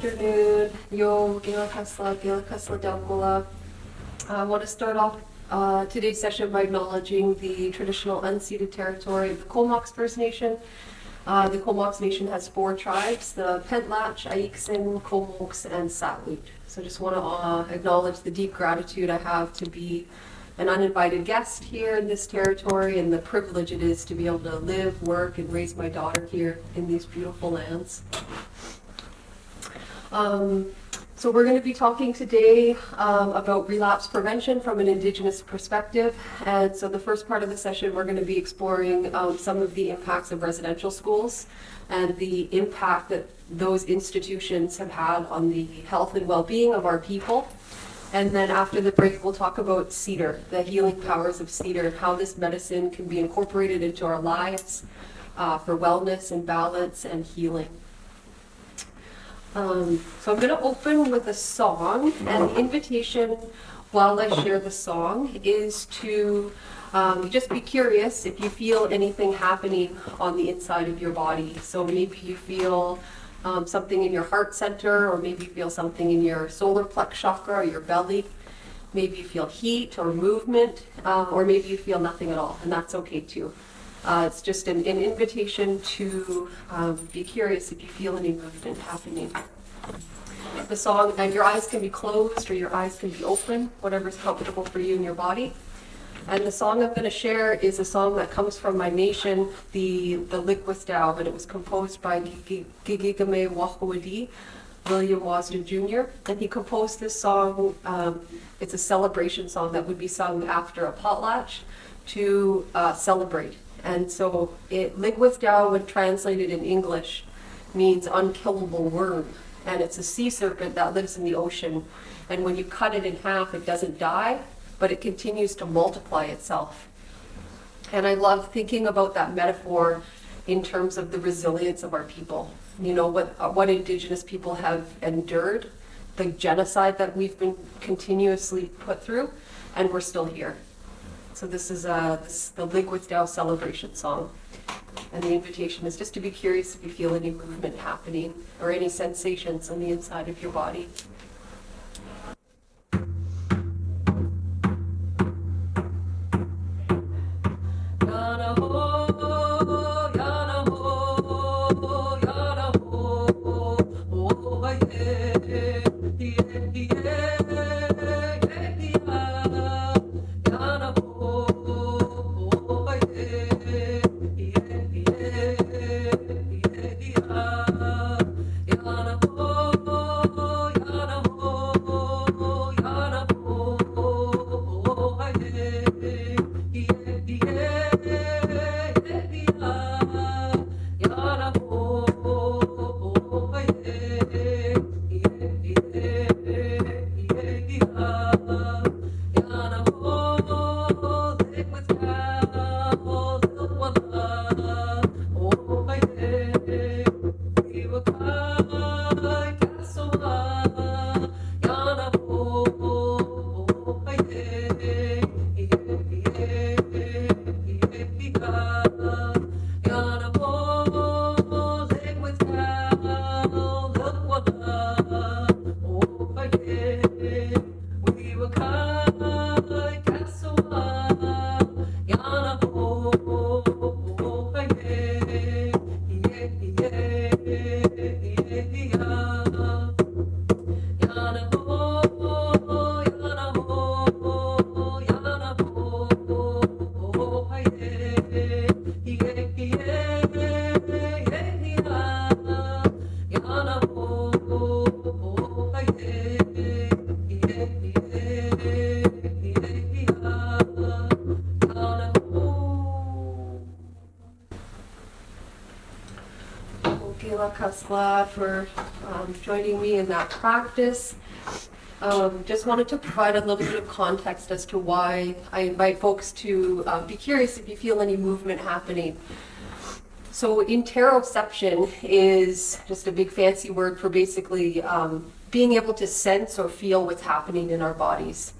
afternoon. Yo, Gila Kasla Daumula. I want to start off today's session by acknowledging the traditional unceded territory of the Comox First Nation. The Comox Nation has 4 tribes, the Pentlatch, Aixin, Comox, and Satlut. So just want to acknowledge the deep gratitude I have to be an uninvited guest here in this territory and the privilege it is to be able to live, work, and raise my daughter here in these beautiful lands. So we're going to be talking today about relapse prevention from an Indigenous perspective. And so the first part of the session, we're going to be exploring some of the impacts of residential schools and the impact that those institutions have had on the health and well-being of our people. And then after the break, we'll talk about cedar, the healing powers of cedar, and how this medicine can be incorporated into our lives for wellness and balance and healing. So I'm going to open with a song, and the invitation while I share the song is to just be curious if you feel anything happening on the inside of your body. So maybe you feel something in your heart center, or maybe you feel something in your solar plex chakra or your belly. Maybe you feel heat or movement, or maybe you feel nothing at all, and that's okay too. It's just an invitation to be curious if you feel any movement happening. The song, and your eyes can be closed or your eyes can be open, whatever's comfortable for you in your body. And the song I'm going to share is a song that comes from my nation, the Ligwithdow, and it was composed by Gigigame Wahawadi, William Wasden Jr. And he composed this song. It's a celebration song that would be sung after a potlatch to celebrate. And so Ligwithdow, when translated in English, means unkillable worm. And it's a sea serpent that lives in the ocean. And when you cut it in half, it doesn't die, but it continues to multiply itself. And I love thinking about that metaphor in terms of the resilience of our people. You know, what Indigenous people have endured, the genocide that we've been continuously put through, and we're still here. So this is the Ligwithdow celebration song. And the invitation is just to be curious if you feel any movement happening or any sensations on the inside of your body. Kasla for joining me in that practice. Just wanted to provide a little bit of context as to why I invite folks to be curious if you feel any movement happening. So interoception is just a big fancy word for basically being able to sense or feel what's happening in our bodies.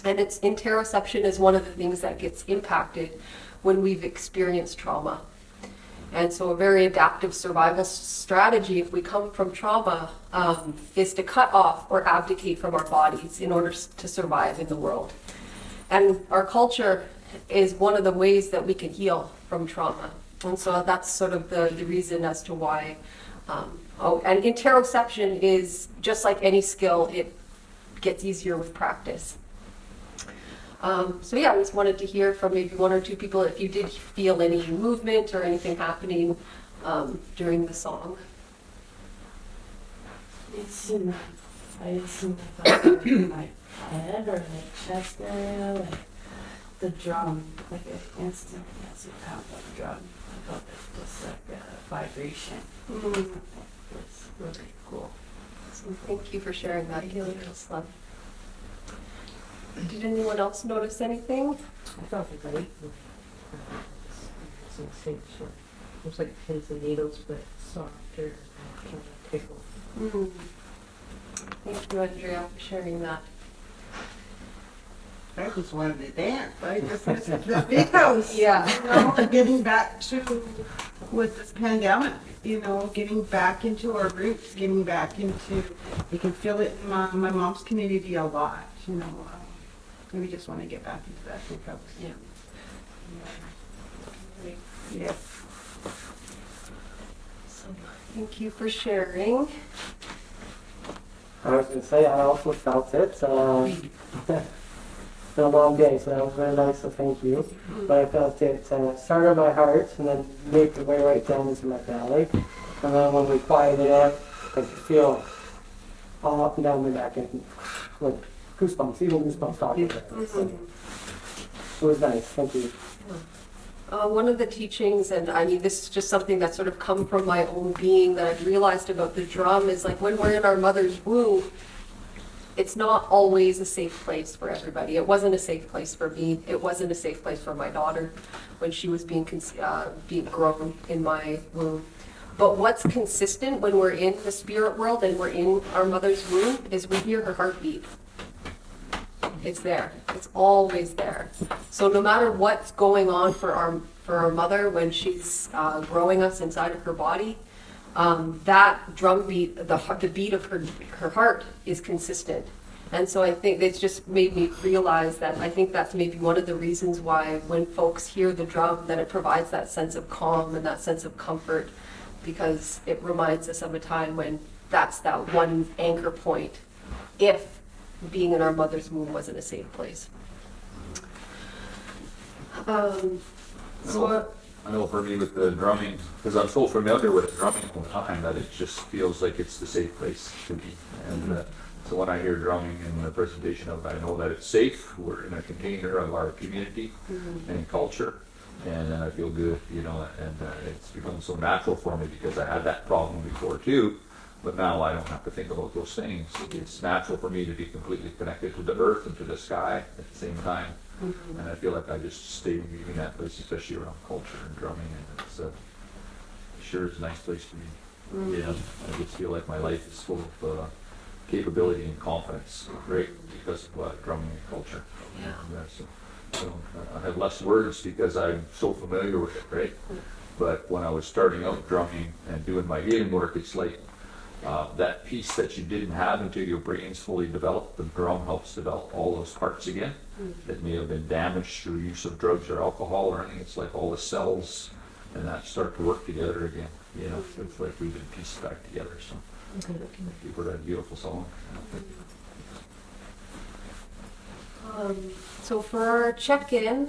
And interoception is one of the things that gets impacted when we've experienced trauma. And so a very adaptive survival strategy, if we come from trauma, is to cut off or abdicate from our bodies in order to survive in the world. And our culture is one of the ways that we can heal from trauma. And so that's sort of the reason as to why. And interoception is just like any skill, it gets easier with practice. So yeah, I just wanted to hear from maybe one or two people if you did feel any movement or anything happening during the song. It's in my head or my chest area, like the drum, like an instant as you pound on the drum. I felt it just like a vibration. It's really cool. So thank you for sharing that, Healing Islam. Did anyone else notice anything? I felt it great. Sensation. Looks like pins and needles, but softer and kind of tickle. Thank you, Andrea, for sharing that. I just wanted to dance. I just the big house. Yeah. You know, getting back to with this pandemic. You know, getting back into our roots. Getting back into. You can feel it in my mom's community a lot. You know, we just want to get back into that big house. Yeah. Yeah. So thank you for sharing. I was going to say, I also felt it. It's been a long day, so that was very nice, so thank you. But I felt it start on my heart and then make its way right down into my belly. And then when we quieted it, I could feel all up and down my back and like goosebumps, even goosebumps talking about it. So it was nice, thank you. One of the teachings, and I mean, this is just something that's sort of come from my own being that I've realized about the drum, is like when we're in our mother's womb, it's not always a safe place for everybody. It wasn't a safe place for me. It wasn't a safe place for my daughter when she was being grown in my womb. But what's consistent when we're in the spirit world and we're in our mother's womb is we hear her heartbeat. It's there. It's always there. So no matter what's going on for our mother when she's growing us inside of her body, that drum beat, the beat of her heart is consistent. And so I think it's just made me realize that I think that's maybe one of the reasons why when folks hear the drum, that it provides that sense of calm and that sense of comfort, because it reminds us of a time when that's that one anchor point, if being in our mother's womb wasn't a safe place. I know for me with the drumming, because I'm so familiar with drumming all the time that it just feels like it's the safe place to be. And so when I hear drumming in the presentation of it, I know that it's safe. We're in a container of our community and culture, and then I feel good, you know, and it's become so natural for me because I had that problem before too. But now I don't have to think about those things. It's natural for me to be completely connected to the earth and to the sky at the same time. And I feel like I just stay in that place, especially around culture and drumming. And it's sure is a nice place to be. Yeah, I just feel like my life is full of capability and confidence, right? Because of drumming and culture. Yeah. So I have less words because I'm so familiar with it, right? But when I was starting out drumming and doing my healing work, it's like that piece that you didn't have until your brain's fully developed. The drum helps develop all those parts again that may have been damaged through use of drugs or alcohol or anything. It's like all the cells and that start to work together again. You know, it's like we've been pieced back together. So thank you for that beautiful song. So for our check-in,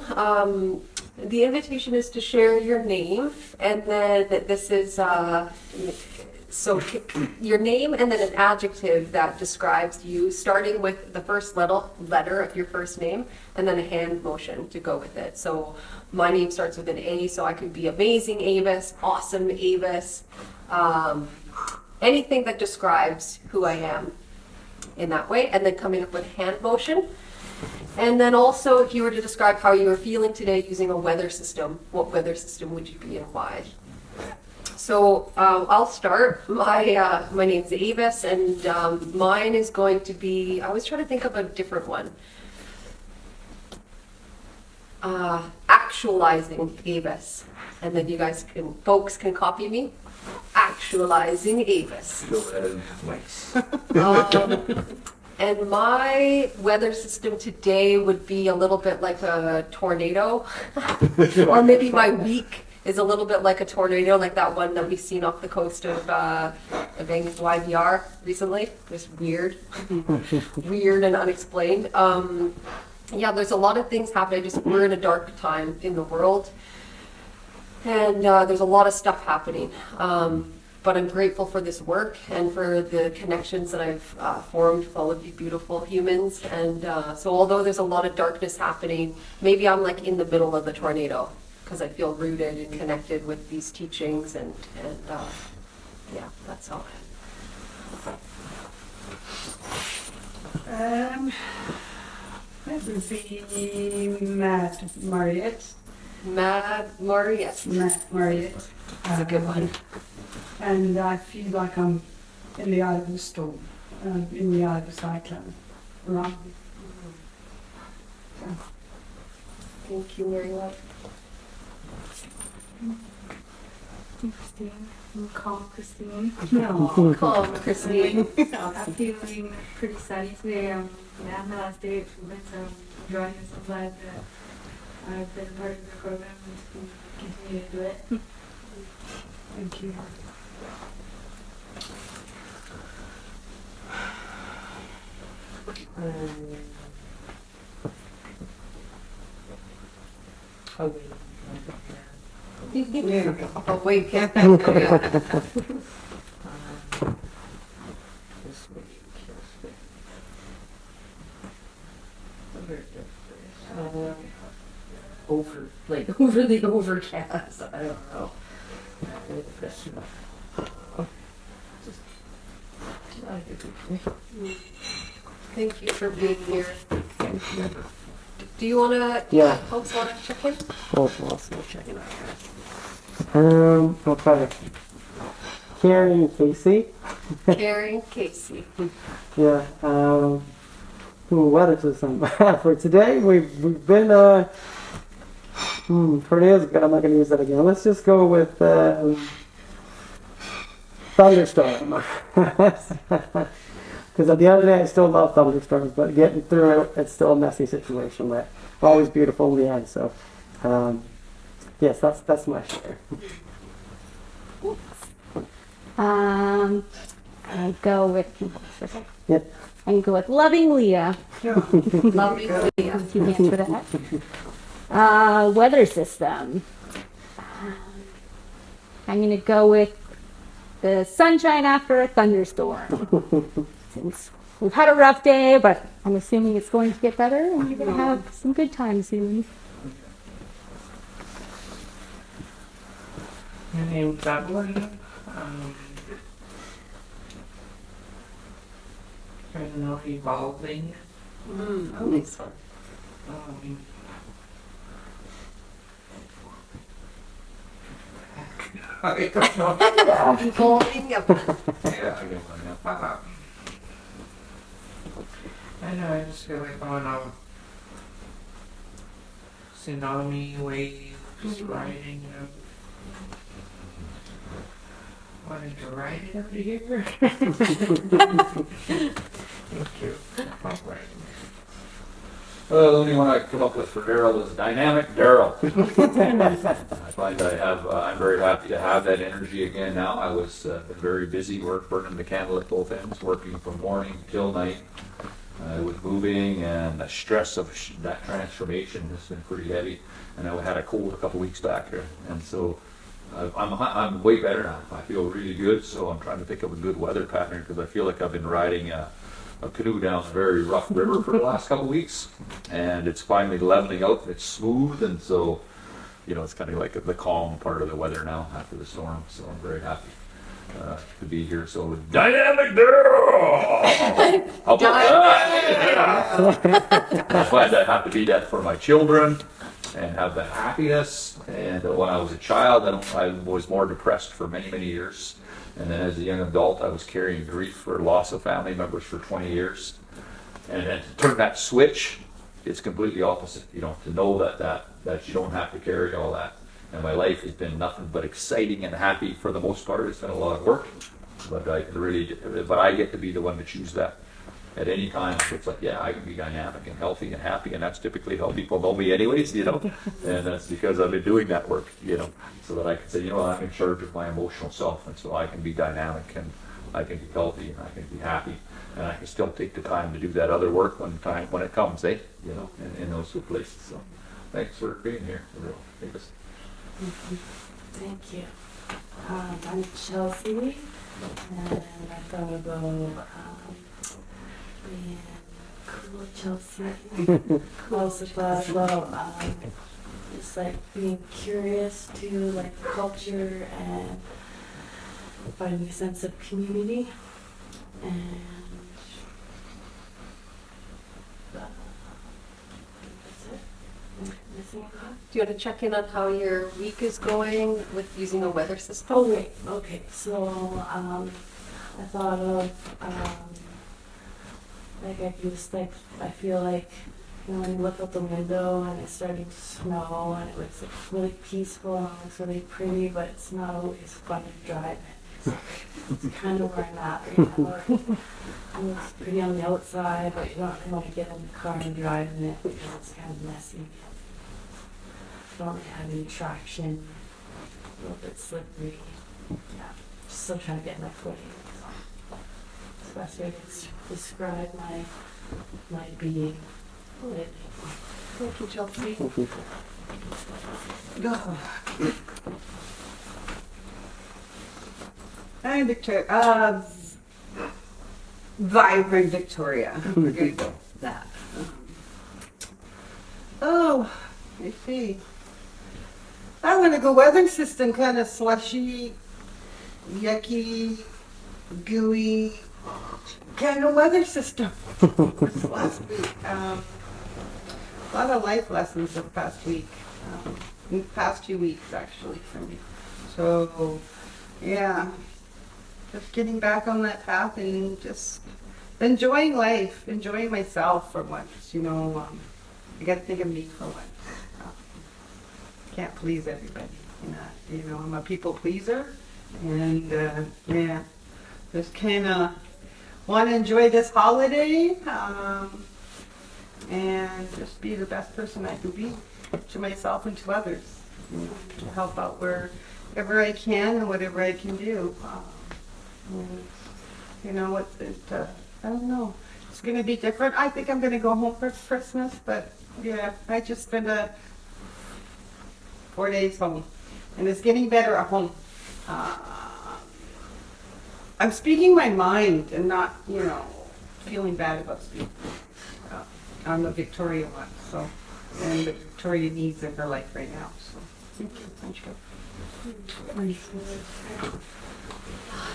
the invitation is to share your name, and then this is so your name and then an adjective that describes you, starting with the first letter of your first name, and then a hand motion to go with it. So my name starts with an A, so I could be amazing Avis, awesome Avis, anything that describes who I am in that way, and then coming up with hand motion. And then also, if you were to describe how you were feeling today using a weather system, what weather system would you be and why? So I'll start. My name's Avis, and mine is going to be, I was trying to think of a different one. actualizing Avis. And then you guys folks can copy me. Actualizing Avis. Go ahead. Nice. And my weather system today would be a little bit like a tornado. Or maybe my week is a little bit like a tornado, like that one that we've seen off the coast of Vegas YVR recently. Just weird. Weird and unexplained. Yeah, there's a lot of things happening. We're in a dark time in the world. And there's a lot of stuff happening. But I'm grateful for this work and for the connections that I've formed with all of you beautiful humans. And so although there's a lot of darkness happening, maybe I'm like in the middle of the tornado because I feel rooted and connected with these teachings. And yeah, that's all. That would be Matt Marriott. Mad Mariette. Matt Marriott. That's a good one. And I feel like I'm in the eye of the storm, in the eye of the cyclone. Right. Thank you very much. Christine. I'm calm, Christine. No. Calm, Christine. I'm feeling pretty sunny today. Yeah, my last day at treatment, so I'm enjoying this. I'm glad that I've been part of the program and can continue to do it. Thank you. Oh, wait, can't. Overly overcast. I don't know. Thank you for being here. Do you wanna? Yeah. Folks wanna check in? Okay. Carrie and Casey. Carrie, Casey. Yeah. Weather system for today. We've been tornadoes. Good. I'm not going to use that again. Let's just go with thunderstorm. Because at the end of the day, I still love thunderstorms, but getting through it, it's still a messy situation. But always beautiful in the end. So, yes, that's my share. I go with. Yep. I can go with loving Leah. Lovely Leah. Thank you for that. Weather system. I'm going to go with the sunshine after a thunderstorm. Since we've had a rough day, but I'm assuming it's going to get better and we're going to have some good times soon. My name's Evelyn. I don't know, evolving. That makes fun. I don't know. Evolving. Yeah, I get one now. I know, I just feel like on a tsunami wave, just riding it. Wanted to ride it over here. Thank you. All right. The only one I come up with for Daryl is dynamic Daryl. I find I'm very happy to have that energy again now. I was been very busy burning the candle at both ends, working from morning till night. With moving and the stress of that transformation has been pretty heavy. And I had a cold a couple weeks back here, and so I'm way better now. I feel really good, so I'm trying to pick up a good weather pattern because I feel like I've been riding a canoe down a very rough river for the last couple weeks, and it's finally leveling out. It's smooth, and so it's kind of like the calm part of the weather now after the storm. So I'm very happy to be here. So dynamic Daryl. How about that? I'm glad I have to be that for my children and have that happiness. And when I was a child, I was more depressed for many, many years. And then as a young adult, I was carrying grief for loss of family members for 20 years. And then to turn that switch it's completely opposite, you know, to know that you don't have to carry all that. And my life has been nothing but exciting and happy for the most part. It's been a lot of work, but I get to be the one to choose that at any time. So it's like, yeah, I can be dynamic and healthy and happy, and that's typically how people know me anyways, you know. And that's because I've been doing that work, you know, so that I can say, you know, I'm in charge of my emotional self, and so I can be dynamic and I can be healthy and I can be happy, and I can still take the time to do that other work when it comes, eh? You know, in those two places. So thanks for being here. Thanks. Thank you. I'm Chelsea, and I thought about being cool Chelsea. Also thought about just like being curious to like culture and finding a sense of community, and that's it. Missing anything? Do you want to check in on how your week is going with using a weather system? Oh, right. Okay. So, I thought of, like I just like, I feel like, you know, when you look out the window and it's starting to snow and it looks like really peaceful and it looks really pretty, but it's not always fun to drive in. It's kind of where I'm at right now. It looks pretty on the outside, but you don't really want to get in the car and drive in it because it's kind of messy. Don't really have any traction, a little bit slippery. Yeah, still trying to get my footing. So it's the best way to describe my being lately. Thank you, Chelsea. Hi, Victoria. Vibrant Victoria. We're gonna go with that. Oh, I see. I'm gonna go weather system, kind of slushy, yucky, gooey, kind of weather system. This last week. A lot of life lessons this past week. In the past 2 weeks, actually, for me. So, yeah. Just getting back on that path and just enjoying life, enjoying myself for once, you know. I got to think of me for once. Can't please everybody, you know. I'm a people pleaser, and yeah, just kind of want to enjoy this holiday, and just be the best person I can be to myself and to others. You know, to help out wherever I can and whatever I can do. You know, I don't know. It's going to be different. I think I'm going to go home for Christmas, but yeah, I just spent 4 days home, and it's getting better at home. I'm speaking my mind and not, you know, feeling bad about speaking. I'm the Victoria one, so, and the Victoria needs in her life right now. So, thank you.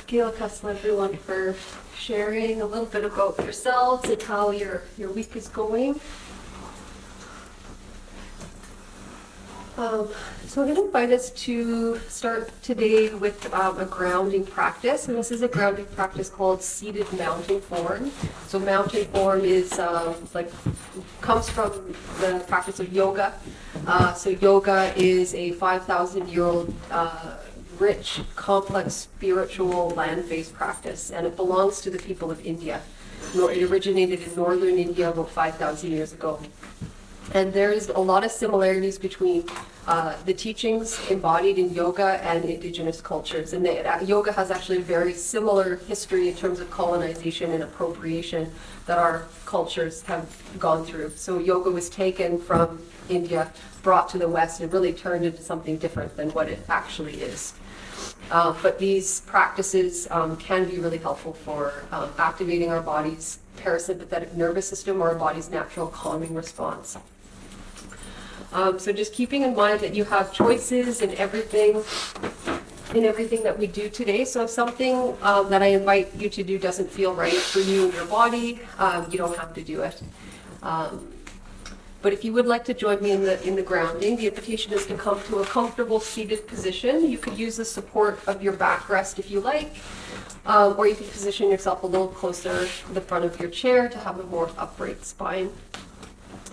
Gail Kessler, everyone, for sharing a little bit about yourselves and how your week is going. So I'm going to invite us to start today with a grounding practice, and this is a grounding practice called seated mountain form. So mountain form is comes from the practice of yoga. So yoga is a 5,000-year-old rich, complex spiritual land-based practice, and it belongs to the people of India. It originated in northern India about 5,000 years ago. And there's a lot of similarities between the teachings embodied in yoga and indigenous cultures. And yoga has actually a very similar history in terms of colonization and appropriation that our cultures have gone through. So yoga was taken from India, brought to the West, and really turned into something different than what it actually is. But these practices can be really helpful for activating our body's parasympathetic nervous system, or our body's natural calming response. So just keeping in mind that you have choices in everything that we do today. So if something that I invite you to do doesn't feel right for you and your body, you don't have to do it. But if you would like to join me in the grounding, the invitation is to come to a comfortable seated position. You could use the support of your backrest if you like, or you can position yourself a little closer to the front of your chair to have a more upright spine.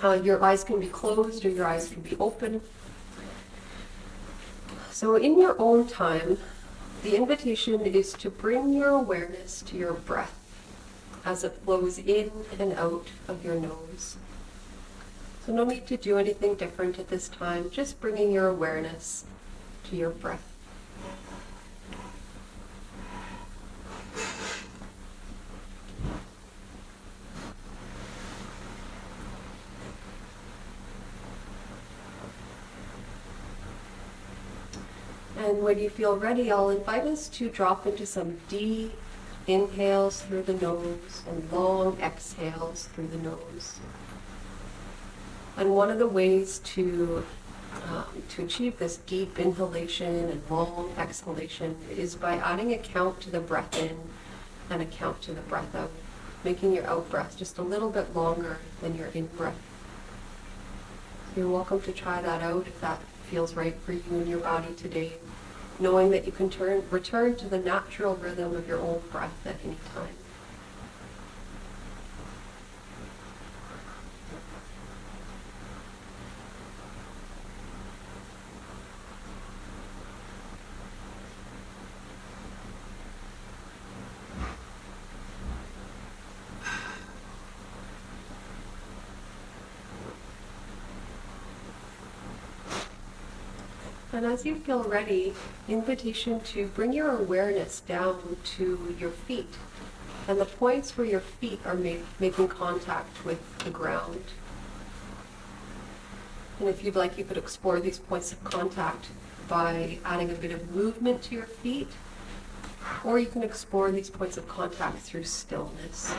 Your eyes can be closed or your eyes can be open. So in your own time, the invitation is to bring your awareness to your breath as it flows in and out of your nose. So no need to do anything different at this time, just bringing your awareness to your breath. And when you feel ready, I'll invite us to drop into some deep inhales through the nose and long exhales through the nose. And one of the ways to achieve this deep inhalation and long exhalation is by adding a count to the breath in and a count to the breath out, making your out breath just a little bit longer than your in breath. You're welcome to try that out if that feels right for you and your body today, knowing that you can return to the natural rhythm of your own breath at any time. And as you feel ready, invitation to bring your awareness down to your feet and the points where your feet are making contact with the ground. And if you'd like, you could explore these points of contact by adding a bit of movement to your feet, or you can explore these points of contact through stillness.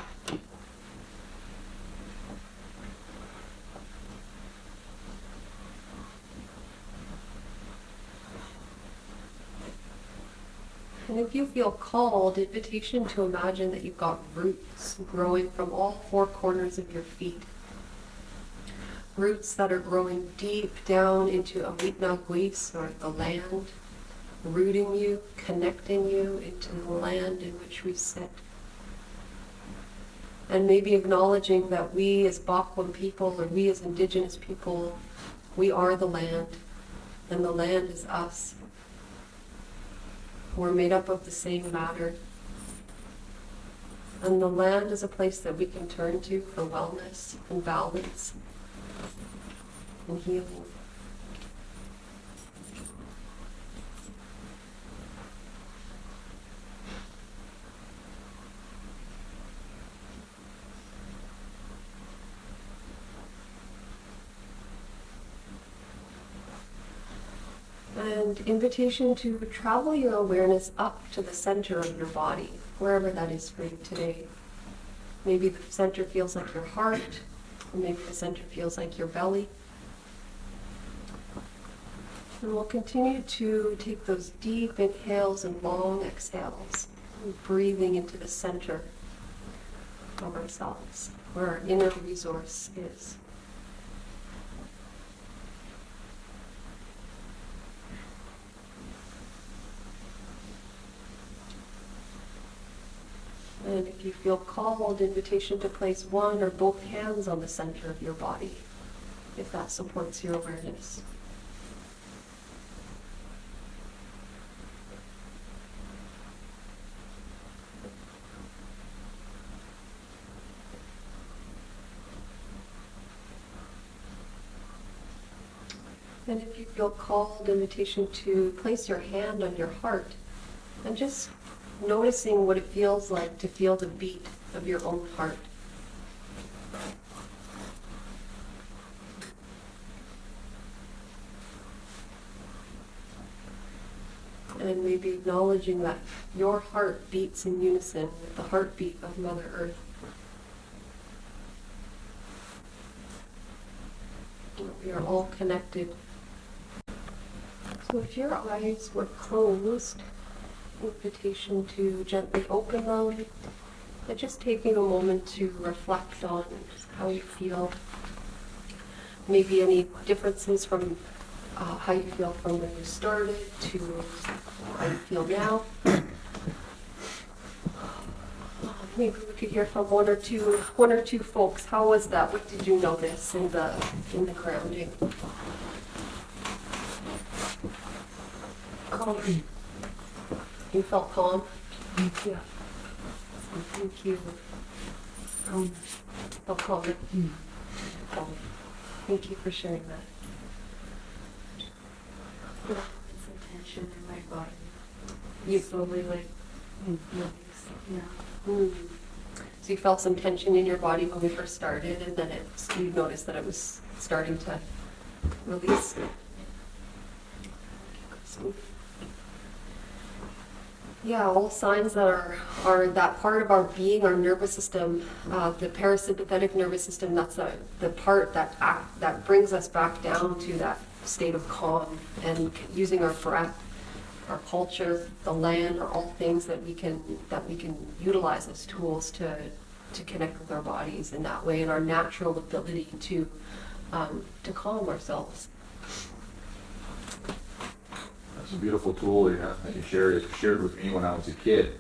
And if you feel called, invitation to imagine that you've got roots growing from all four corners of your feet. Roots that are growing deep down into Awitna or the land, rooting you, connecting you into the land in which we sit. And maybe acknowledging that we as Bakwam people, or we as Indigenous people, we are the land, and the land is us. We're made up of the same matter. And the land is a place that we can turn to for wellness and balance and healing. And invitation to travel your awareness up to the center of your body, wherever that is for you today. Maybe the center feels like your heart, or maybe the center feels like your belly. And we'll continue to take those deep inhales and long exhales, breathing into the center of ourselves, where our inner resource is. And if you feel called, invitation to place one or both hands on the center of your body, if that supports your awareness. And if you feel called, invitation to place your hand on your heart and just noticing what it feels like to feel the beat of your own heart. And maybe acknowledging that your heart beats in unison with the heartbeat of Mother Earth. We are all connected. So if your eyes were closed, invitation to gently open them, and just taking a moment to reflect on how you feel. Maybe any differences from how you feel from when you started to how you feel now. maybe we could hear from one or two folks. How was that? What did you notice in the grounding? Calming. You felt calm? Yeah. Thank you. Calm. Felt calmer? Calm. Thank you for sharing that. Some tension in my body. You Slowly, like, release. Yeah. Mm. So you felt some tension in your body when we first started, and then you noticed that it was starting to release. Yeah, all signs that are that part of our being, our nervous system, the parasympathetic nervous system. That's the part that brings us back down to that state of calm, and using our breath, our culture, the land, are all things that we can utilize as tools to connect with our bodies in that way, and our natural ability to calm ourselves. That's a beautiful tool that you shared. It was shared with me when I was a kid.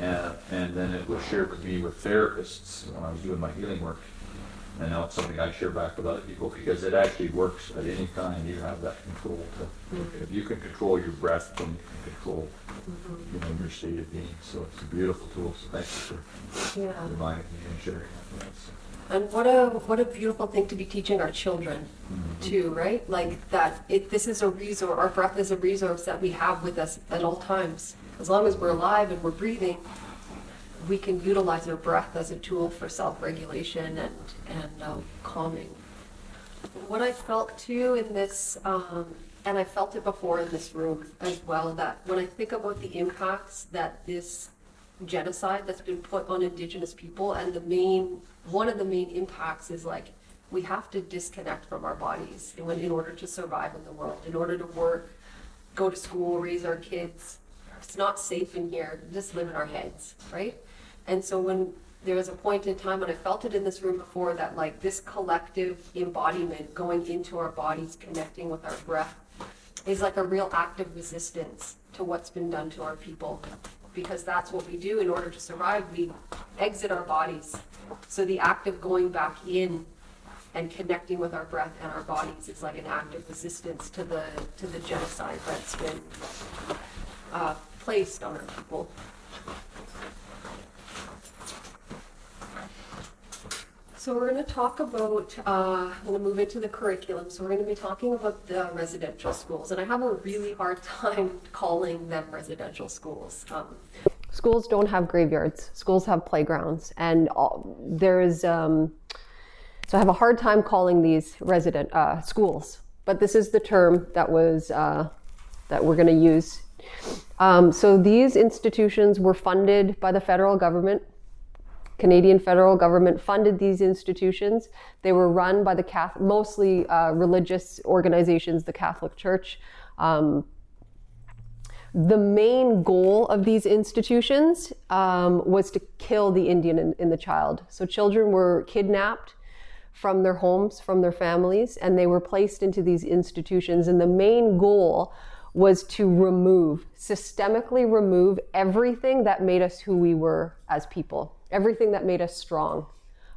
And then it was shared with me with therapists when I was doing my healing work. And now it's something I share back with other people because it actually works at any time. You have that control. If you can control your breath, then you can control your state of being. So it's a beautiful tool. So thank you for reminding me and sharing that. And what a beautiful thing to be teaching our children too, right? Like that this is a resource, our breath is a resource that we have with us at all times. As long as we're alive and we're breathing, we can utilize our breath as a tool for self-regulation and calming. What I felt too in this, and I felt it before in this room as well, that when I think about the impacts that this genocide that's been put on Indigenous people, and one of the main impacts is like we have to disconnect from our bodies in order to survive in the world, in order to work, go to school, raise our kids. It's not safe in here, just live in our heads, right? And so when there was a point in time when I felt it in this room before, that like this collective embodiment going into our bodies, connecting with our breath, is like a real act of resistance to what's been done to our people. Because that's what we do in order to survive. We exit our bodies. So the act of going back in and connecting with our breath and our bodies is like an act of resistance to the genocide that's been placed on our people. So we're going to talk about, I'm going to move into the curriculum. So we're going to be talking about the residential schools. And I have a really hard time calling them residential schools. Schools don't have graveyards. Schools have playgrounds. And so I have a hard time calling these schools. But this is the term that we're going to use. So these institutions were funded by the federal government. Canadian federal government funded these institutions. They were run by mostly religious organizations, the Catholic Church. The main goal of these institutions was to kill the Indian in the child. So children were kidnapped from their homes, from their families, and they were placed into these institutions. And the main goal was to systemically remove everything that made us who we were as people. Everything that made us strong,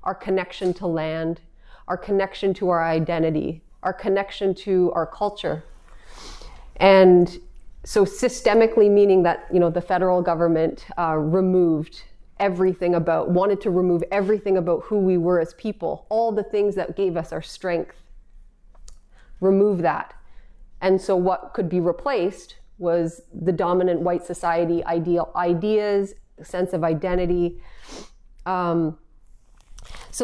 our connection to land, our connection to our identity, our connection to our culture. And so systemically meaning that, the federal government wanted to remove everything about who we were as people, all the things that gave us our strength, remove that. And so what could be replaced was the dominant white society ideas, sense of identity. So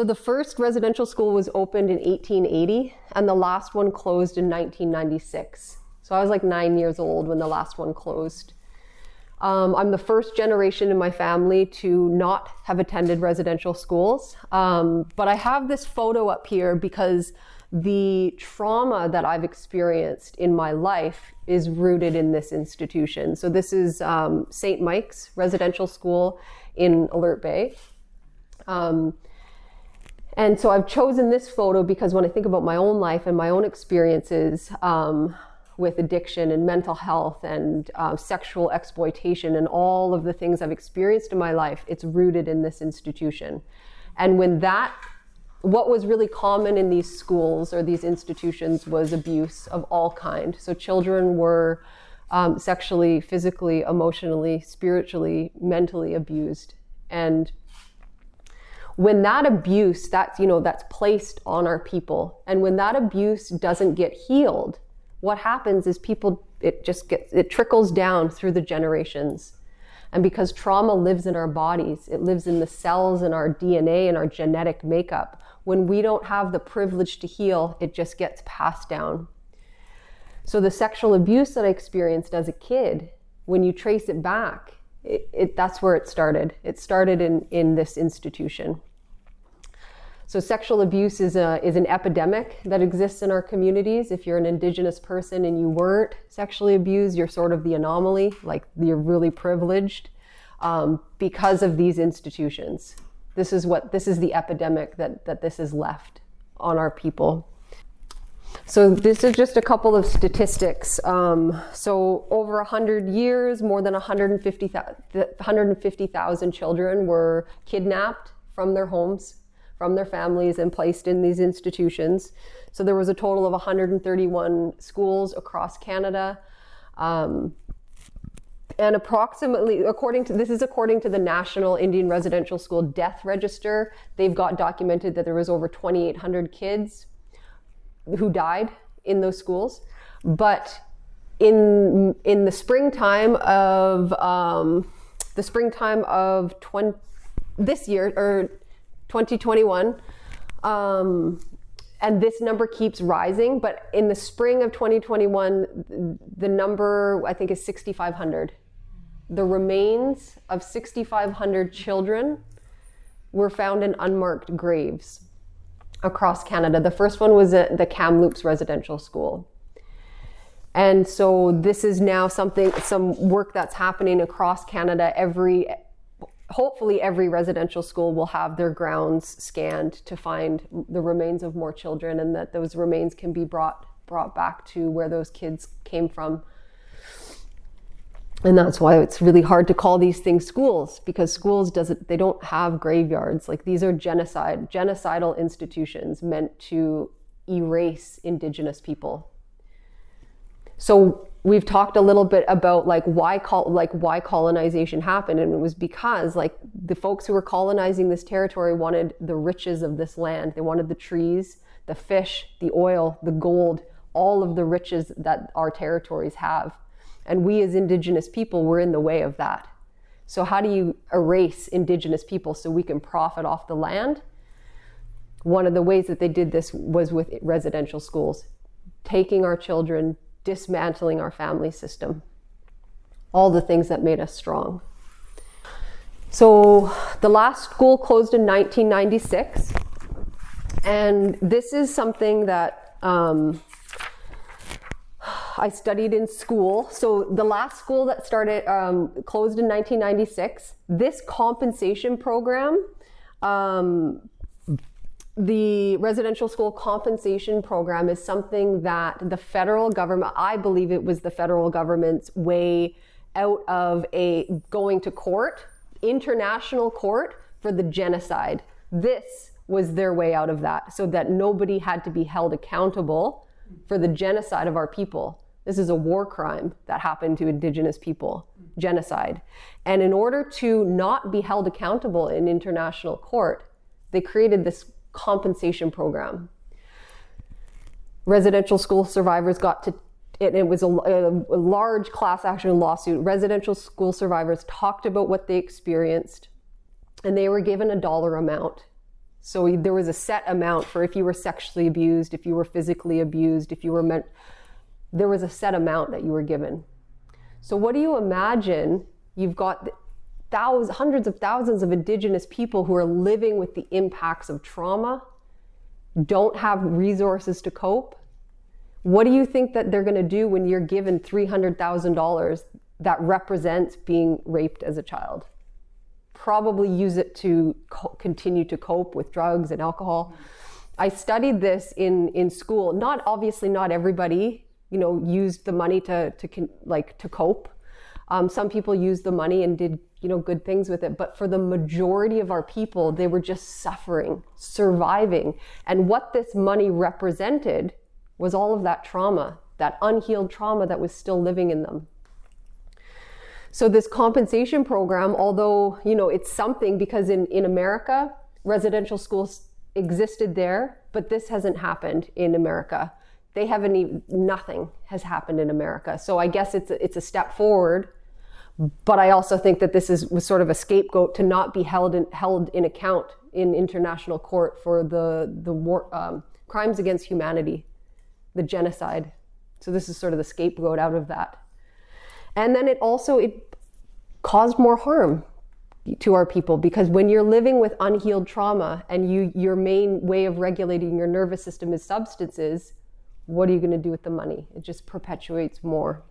the first residential school was opened in 1880 and the last one closed in 1996. So I was like 9 years old when the last one closed. I'm the first generation in my family to not have attended residential schools. But I have this photo up here because the trauma that I've experienced in my life is rooted in this institution. So this is St. Mike's Residential School in Alert Bay. And so I've chosen this photo because when I think about my own life and my own experiences, with addiction and mental health and sexual exploitation and all of the things I've experienced in my life, it's rooted in this institution. And what was really common in these schools or these institutions was abuse of all kind. So children were sexually, physically, emotionally, spiritually, mentally abused. And when that abuse, that's placed on our people, and when that abuse doesn't get healed, what happens is it trickles down through the generations. And because trauma lives in our bodies, it lives in the cells in our DNA and our genetic makeup. When we don't have the privilege to heal, it just gets passed down. So the sexual abuse that I experienced as a kid, when you trace it back, that's where it started. It started in this institution. So sexual abuse is an epidemic that exists in our communities. If you're an Indigenous person and you weren't sexually abused, you're sort of the anomaly, like you're really privileged because of these institutions. This is the epidemic that this has left on our people. So this is just a couple of statistics. So over 100 years, more than 150,000 children were kidnapped from their homes, from their families, and placed in these institutions. So there was a total of 131 schools across Canada. And approximately, according to the National Indian Residential School Death Register, they've got documented that there was over 2,800 kids who died in those schools. But in the springtime of this year, or 2021, and this number keeps rising, but in the spring of 2021, the number I think is 6,500. The remains of 6,500 children were found in unmarked graves across Canada. The first one was at the Kamloops Residential School. And so this is now some work that's happening across Canada. Hopefully every residential school will have their grounds scanned to find the remains of more children, and that those remains can be brought back to where those kids came from. And that's why it's really hard to call these things schools, because schools they don't have graveyards. Like, these are genocidal institutions meant to erase Indigenous people. So we've talked a little bit about why colonization happened, and it was because the folks who were colonizing this territory wanted the riches of this land. They wanted the trees, the fish, the oil, the gold, all of the riches that our territories have. And we as Indigenous people were in the way of that. So how do you erase Indigenous people so we can profit off the land? One of the ways that they did this was with residential schools, taking our children, dismantling our family system, all the things that made us strong. So the last school closed in 1996, and this is something that I studied in school. So the last school that closed in 1996, this compensation program, the residential school compensation program, is something that the federal government, I believe it was the federal government's way out of going to court, international court, for the genocide. This was their way out of that, so that nobody had to be held accountable for the genocide of our people. This is a war crime that happened to Indigenous people, genocide. And in order to not be held accountable in international court, they created this compensation program. Residential school survivors it was a large class action lawsuit. Residential school survivors talked about what they experienced, and they were given a dollar amount. So there was a set amount for if you were sexually abused, if you were physically abused, there was a set amount that you were given. So what do you imagine? You've got hundreds of thousands of Indigenous people who are living with the impacts of trauma, don't have resources to cope. What do you think that they're going to do when you're given $300,000 that represents being raped as a child? Probably use it to continue to cope with drugs and alcohol. I studied this in school. Obviously not everybody, used the money to cope. Some people used the money and did, good things with it. But for the majority of our people, they were just suffering, surviving. And what this money represented was all of that trauma, that unhealed trauma that was still living in them. So this compensation program, although, it's something, because in America, residential schools existed there, but this hasn't happened in America. They haven't even, nothing has happened in America. So I guess it's a step forward, but I also think that this was sort of a scapegoat to not be held in account in international court for the war, crimes against humanity, the genocide. So this is sort of the scapegoat out of that. And then it caused more harm to our people, because when you're living with unhealed trauma and your main way of regulating your nervous system is substances, what are you going to do with the money? It just perpetuates more.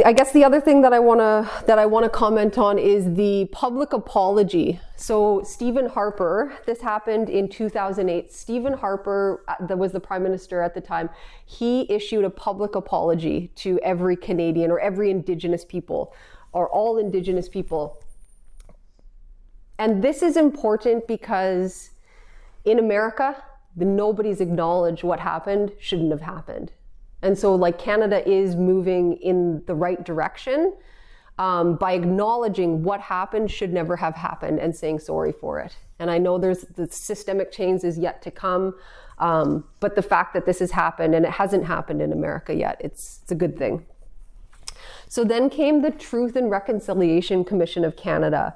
I guess the other thing that I want to comment on is the public apology. So Stephen Harper, this happened in 2008. Stephen Harper, that was the Prime Minister at the time, he issued a public apology to every Canadian or every Indigenous people, or all Indigenous people. And this is important because in America, nobody's acknowledged what happened shouldn't have happened. And so Canada is moving in the right direction by acknowledging what happened should never have happened and saying sorry for it. And I know the systemic change is yet to come, but the fact that this has happened, and it hasn't happened in America yet, it's a good thing. So then came the Truth and Reconciliation Commission of Canada.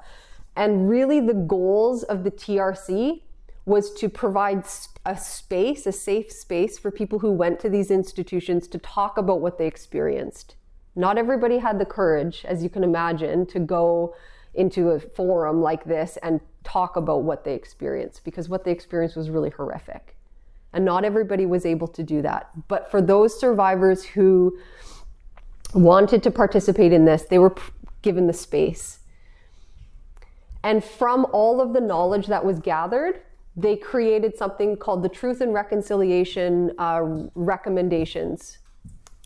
And really the goals of the TRC was to provide a safe space for people who went to these institutions to talk about what they experienced. Not everybody had the courage, as you can imagine, to go into a forum like this and talk about what they experienced, because what they experienced was really horrific. And not everybody was able to do that. But for those survivors who wanted to participate in this, they were given the space. And from all of the knowledge that was gathered, they created something called the Truth and Reconciliation Recommendations.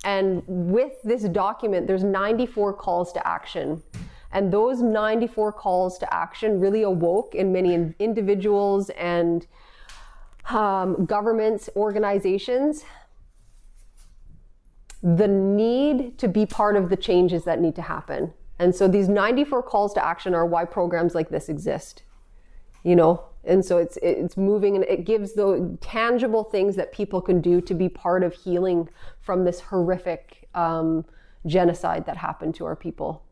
And with this document, there's 94 calls to action. And those 94 calls to action really awoke in many individuals and governments, organizations, the need to be part of the changes that need to happen. And so these 94 calls to action are why programs like this exist, And so it's moving, and it gives the tangible things that people can do to be part of healing from this horrific genocide that happened to our people.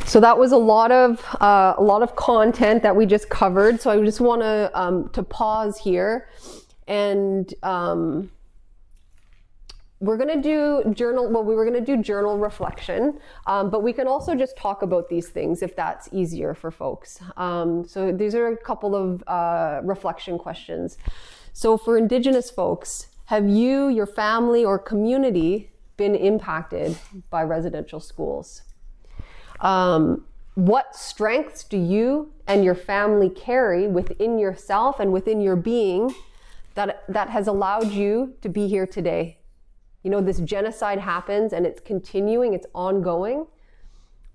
So that was a lot of content that we just covered. So I just want to pause here, and we're going to do we were going to do journal reflection, but we can also just talk about these things if that's easier for folks. So these are a couple of reflection questions. So for Indigenous folks, have you, your family, or community been impacted by residential schools? What strengths do you and your family carry within yourself and within your being that has allowed you to be here today? This genocide happens and it's continuing, it's ongoing,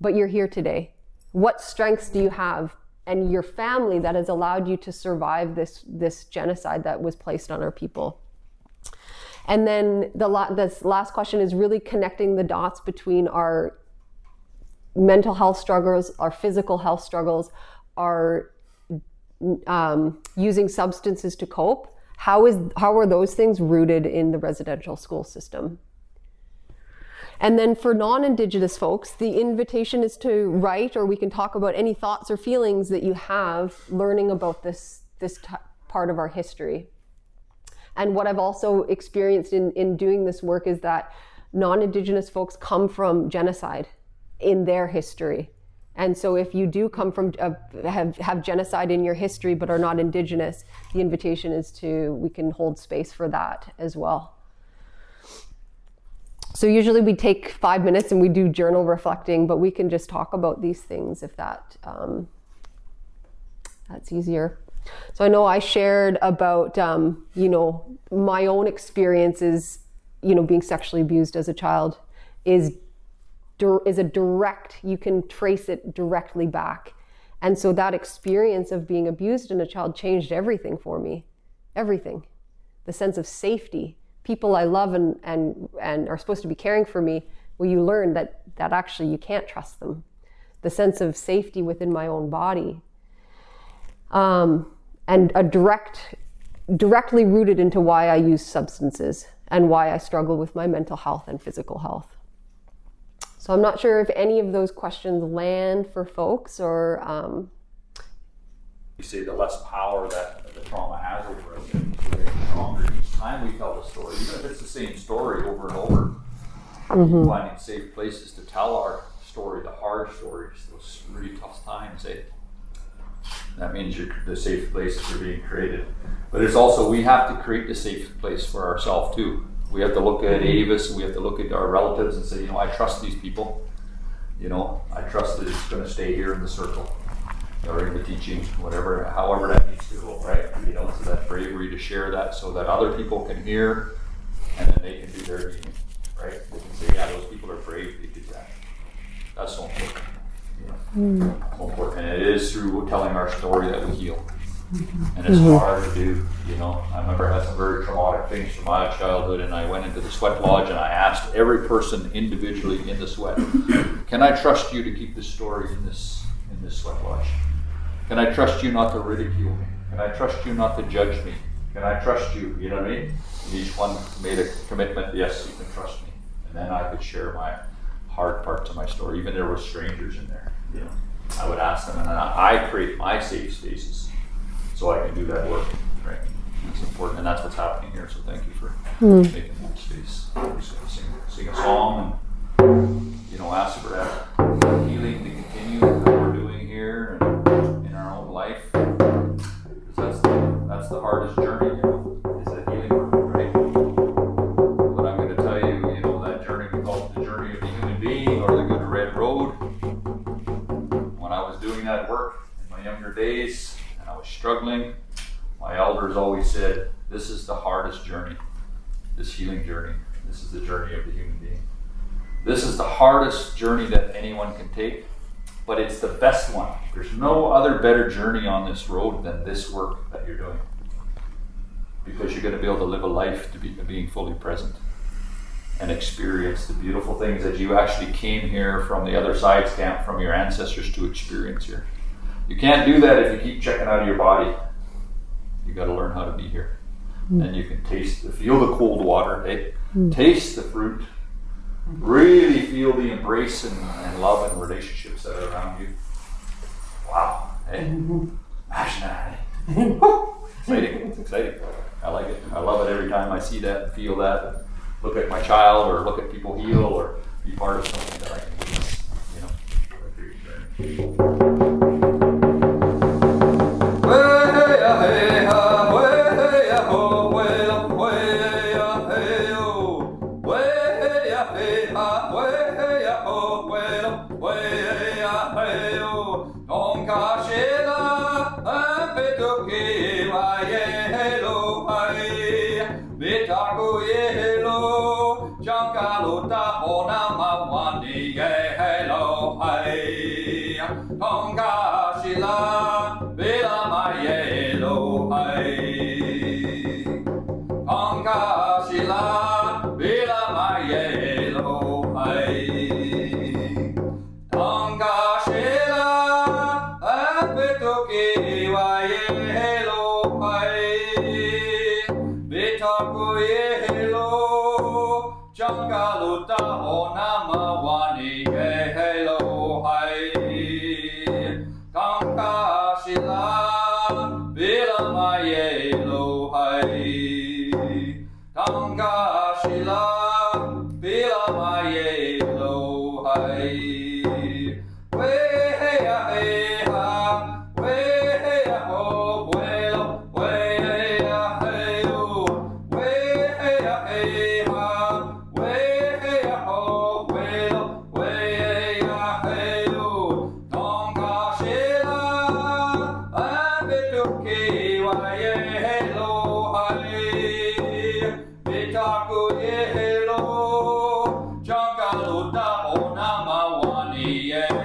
but you're here today. What strengths do you have and your family that has allowed you to survive this genocide that was placed on our people? And then this last question is really connecting the dots between our mental health struggles, our physical health struggles, our using substances to cope. How are those things rooted in the residential school system? And then for non-Indigenous folks, the invitation is to write, or we can talk about any thoughts or feelings that you have learning about this part of our history. And what I've also experienced in doing this work is that non-Indigenous folks come from genocide in their history. And so if you do come from, have genocide in your history but are not Indigenous, the invitation is we can hold space for that as well. So usually we take 5 minutes and we do journal reflecting, but we can just talk about these things if that's easier. So I know I shared about, my own experiences, being sexually abused as a child is a direct, you can trace it directly back. And so that experience of being abused in a child changed everything for me. Everything. The sense of safety. People I love and are supposed to be caring for me, well, you learn that actually you can't trust them. The sense of safety within my own body. And directly rooted into why I use substances and why I struggle with my mental health and physical health. So I'm not sure if any of those questions land for folks or... You say the less power that the trauma has over us, the stronger each time we tell the story. Even if it's the same story over and over, finding safe places to tell our story, the hard stories, those really tough times, that means the safe places are being created. But it's also, we have to create the safe place for ourselves too. We have to look at Avis, and we have to look at our relatives and say, I trust these people. I trust that it's going to stay here in the circle, or in the teaching, whatever, however that needs to go, right? So that bravery to share that so that other people can hear, and then they can do their healing, right? They can say, yeah, those people are brave, they did that. That's so important. So important. And it is through telling our story that we heal. And it's hard to do, I remember I had some very traumatic things from my childhood, and I went into the sweat lodge and I asked every person individually in the sweat, can I trust you to keep the story in this sweat lodge? Can I trust you not to ridicule me? Can I trust you not to judge me? Can I trust you? You know what I mean? And each one made a commitment, yes, you can trust me. And then I could share my hard parts of my story. Even there were strangers in there. I would ask them, and I create my safe spaces so I can do that work, right? That's important, and that's what's happening here, so thank you for making that space. We're just going to sing a song and, ask for that healing to continue that we're doing here and in our own life. Because that's the hardest journey, is that healing work, right? But I'm going to tell you, that journey, we call it the journey of the human being or the good red road. When I was doing that work in my younger days and I was struggling, my elders always said, this is the hardest journey, this healing journey. This is the journey of the human being. This is the hardest journey that anyone can take, but it's the best one. There's no other better journey on this road than this work that you're doing. Because you're going to be able to live a life to being fully present and experience the beautiful things that you actually came here from the other side's camp, from your ancestors to experience here. You can't do that if you keep checking out of your body. You got to learn how to be here. And you can feel the cold water, taste the fruit, really feel the embrace and love and relationships that are around you. Wow, imagine that. Exciting, it's exciting. I like it. I love it every time I see that and feel that, and look at my child or look at people heal or be part of something that I can Tonga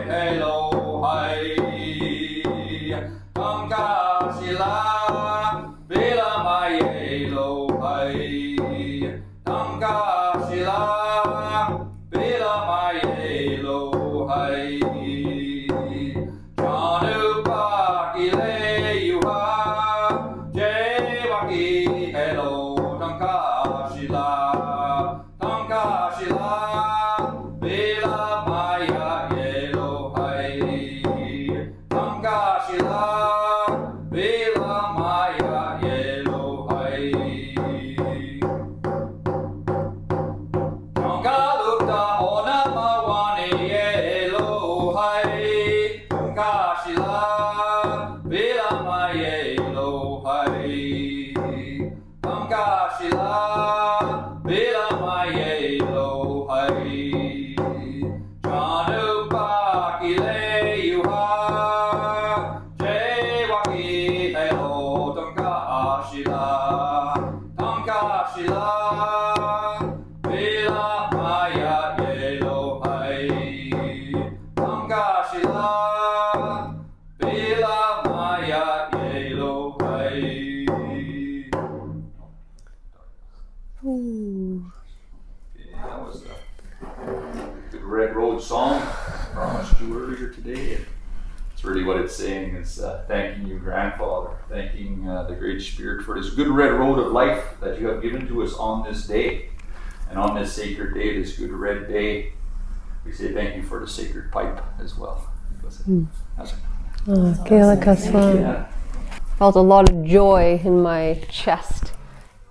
hello hai Tangka sila Bila mai hello hai Tangka sila Bila mai hello hai Chanu pa ki le yu ha Je wa ki hello Tangka sila Tangka sila Bila mai hello hai Tangka sila Bila mai hello hai Tanggalukta ona mawane yelo hai Tangkashila bila mai yelo hai Tangkashila bila mai yelo hai Chanu pa kile yuha Jewaki hello Tangkashila Tangkashila Bila maya yelo hai Tangkashila Bila maya yelo hai That was the Good Red Road song I promised you earlier today. It's really what it's saying is thanking you, Grandfather, thanking the Great Spirit for this good red road of life that you have given to us on this day. And on this sacred day, this good red day, we say thank you for the sacred pipe as well. Yeah. Felt a lot of joy in my chest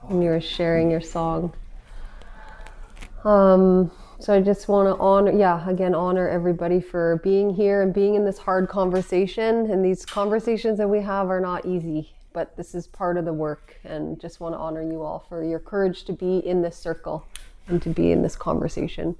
when you were sharing your song. So I just want to honor everybody for being here and being in this hard conversation. And these conversations that we have are not easy, but this is part of the work. And just want to honor you all for your courage to be in this circle and to be in this conversation.